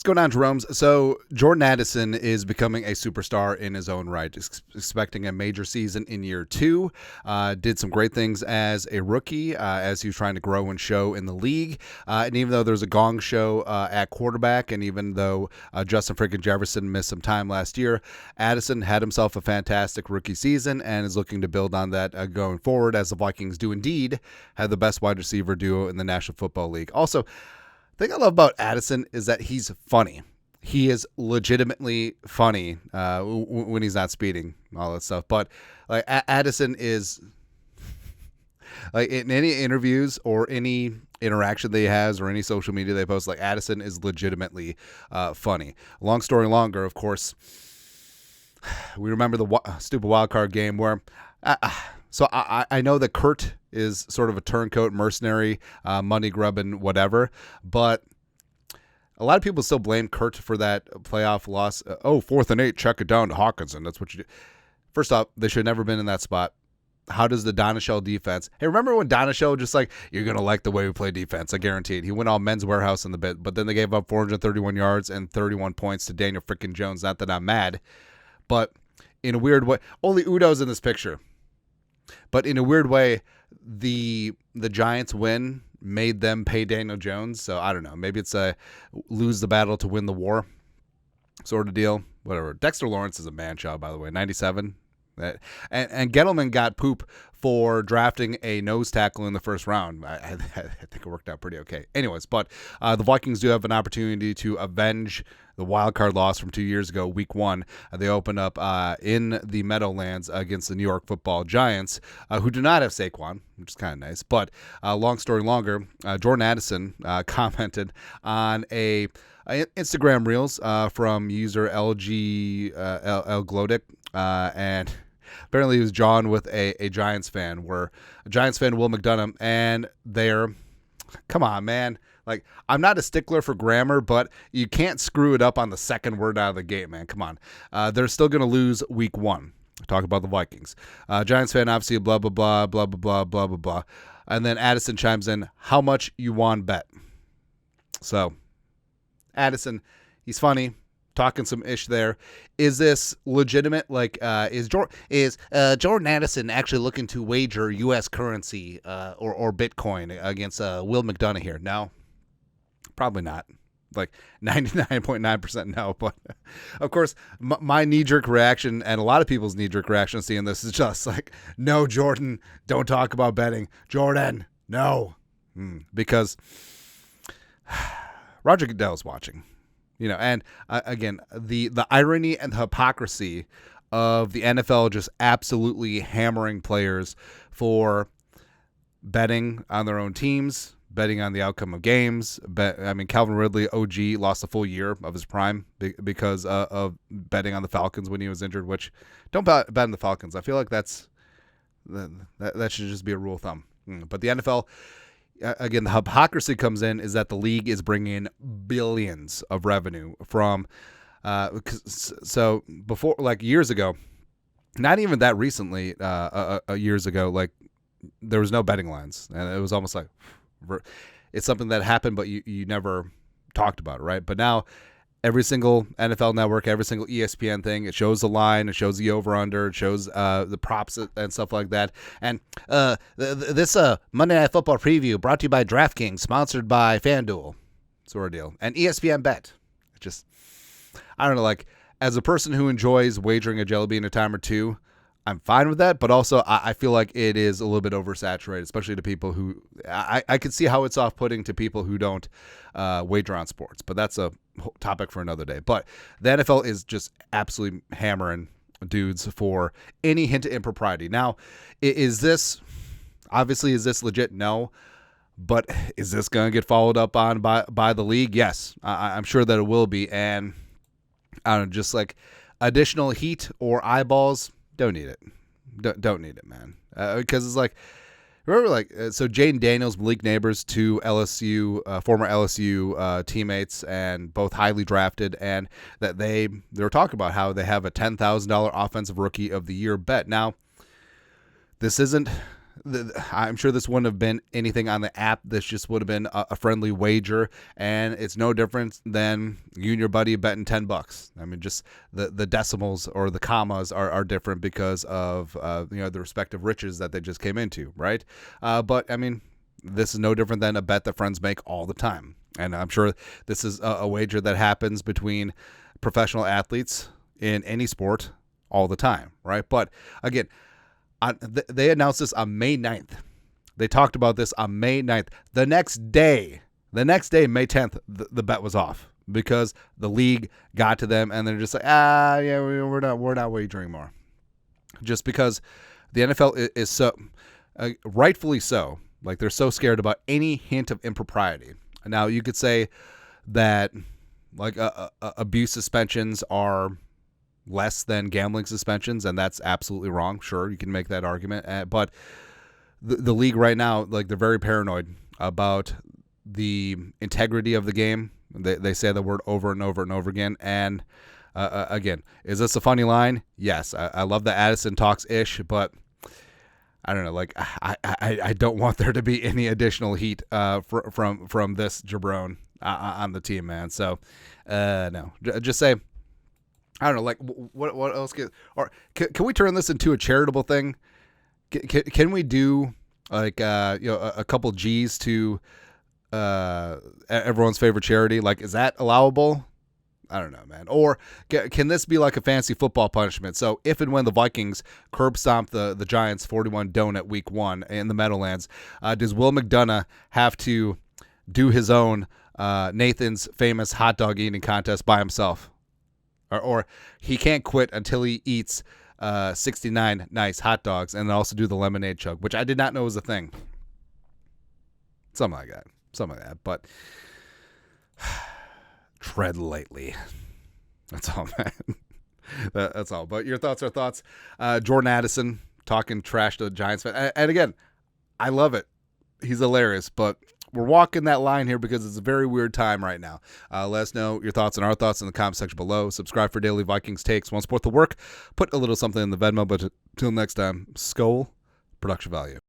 What's going on, Jerome's? So Jordan Addison is becoming a superstar in his own right. Expecting a major season in year two. Did some great things as a rookie as he was trying to grow and show in the league. And even though there's a gong show at quarterback, and even though Justin freaking Jefferson missed some time last year, Addison had himself a fantastic rookie season and is looking to build on that going forward, as the Vikings do indeed have the best wide receiver duo in the National Football League. Also, the thing I love about Addison is that he's funny. He is legitimately funny when he's not speeding, all that stuff. But like Addison is like in any interviews or any interaction that he has or any social media they post, like Addison is legitimately funny. Long story longer, of course, we remember the stupid wild card game where. So I know that Kurt is sort of a turncoat, mercenary, money grubbing, whatever, but a lot of people still blame Kurt for that playoff loss. 4th and 8, check it down to Hawkinson. That's what you do. First off, they should have never been in that spot. How does the Donashell defense? Hey, remember when Donashell just like, you're going to like the way we play defense, I guaranteed. He went all Men's Warehouse in the bit, but then they gave up 431 yards and 31 points to Daniel freaking Jones. Not that I'm mad, but in a weird way, only Udo's in this picture. But in a weird way, the Giants win made them pay Daniel Jones. So I don't know. Maybe it's a lose the battle to win the war sort of deal. Whatever. Dexter Lawrence is a man child, by the way. 97. And Gettleman got poop for drafting a nose tackle in the first round. I think it worked out pretty okay. Anyways, but the Vikings do have an opportunity to avenge the wild card loss from 2 years ago, week one. They open up in the Meadowlands against the New York Football Giants, who do not have Saquon, which is kind of nice. But long story longer, Jordan Addison commented on a Instagram Reels from user LG L Glodic, and apparently he was jawing with a Giants fan, where a Giants fan, Will McDonough, and they're, come on, man. Like, I'm not a stickler for grammar, but you can't screw it up on the second word out of the gate, man. Come on. They're still going to lose week one. Talk about the Vikings. Giants fan, obviously, blah, blah, blah, blah, blah, blah, blah, blah, blah. And then Addison chimes in, how much you want bet? So, Addison, he's funny. Talking some ish there. Is this legitimate? Like, is Jordan Addison actually looking to wager U.S. currency or Bitcoin against Will McDonough here? No, probably not. Like 99.9% no. But of course, my knee-jerk reaction and a lot of people's knee-jerk reaction seeing this is just like, no, Jordan, don't talk about betting. Jordan, no, because Roger Goodell's watching. You know, and again, the irony and the hypocrisy of the NFL just absolutely hammering players for betting on their own teams, betting on the outcome of games. Calvin Ridley, OG, lost a full year of his prime because of betting on the Falcons when he was injured, which don't bet on the Falcons. I feel like that should just be a rule of thumb. But the NFL... Again, the hypocrisy comes in is that the league is bringing in billions of revenue from, so before, like years ago, not even that recently, years ago, like there was no betting lines, and it was almost like it's something that happened, but you never talked about it, right? But now every single NFL network, every single ESPN thing, it shows the line, it shows the over-under, it shows the props and stuff like that. And this Monday Night Football preview brought to you by DraftKings, sponsored by FanDuel, sort of deal. And ESPN Bet. Just, I don't know, like, as a person who enjoys wagering a jelly bean a time or two, I'm fine with that, but also I feel like it is a little bit oversaturated, especially to people who, I can see how it's off-putting to people who don't wager on sports, but that's a topic for another day. But the NFL is just absolutely hammering dudes for any hint of impropriety. Now, is this legit? No. But is this going to get followed up on by the league? Yes, I'm sure that it will be. And I don't know, just like additional heat or eyeballs, don't need it. Don't need it, man. Because it's like, remember, like, so Jaden Daniels, Malik Neighbors, two LSU, former LSU teammates, and both highly drafted, and that they were talking about how they have a $10,000 offensive rookie of the year bet. Now, this isn't I'm sure this wouldn't have been anything on the app. This just would have been a friendly wager, and it's no different than you and your buddy betting $10. I mean, just the decimals or the commas are different because of the respective riches that they just came into, right? But I mean, this is no different than a bet that friends make all the time, and I'm sure this is a wager that happens between professional athletes in any sport all the time, right? But again, they announced this on May 9th. They talked about this on May 9th. The next day, May 10th, the bet was off because the league got to them and they're just like, yeah, we're not wagering more. Just because the NFL is so, rightfully so, like they're so scared about any hint of impropriety. Now you could say that like abuse suspensions are less than gambling suspensions, and that's absolutely wrong. Sure, you can make that argument, but the league right now, like they're very paranoid about the integrity of the game. They say the word over and over and over again. And again, is this a funny line? Yes, I love the Addison talks ish, but I don't know. Like I don't want there to be any additional heat from this jabron on the team, man. So no, just say. I don't know, like what else can we turn this into a charitable thing? Can we do like a couple G's to everyone's favorite charity? Like, is that allowable? I don't know, man. Or can this be like a fancy football punishment? So if and when the Vikings curb stomp the Giants 41 donut week 1 in the Meadowlands, does Will McDonough have to do his own Nathan's famous hot dog eating contest by himself? Or he can't quit until he eats 69 nice hot dogs and then also do the lemonade chug, which I did not know was a thing. Something like that. But tread lightly. That's all, man. That's all. But your thoughts are thoughts. Jordan Addison talking trash to the Giants fan. And again, I love it. He's hilarious, but we're walking that line here because it's a very weird time right now. Let us know your thoughts and our thoughts in the comment section below. Subscribe for daily Vikings takes. Want to support the work? Put a little something in the Venmo. But until next time, Skol, production value.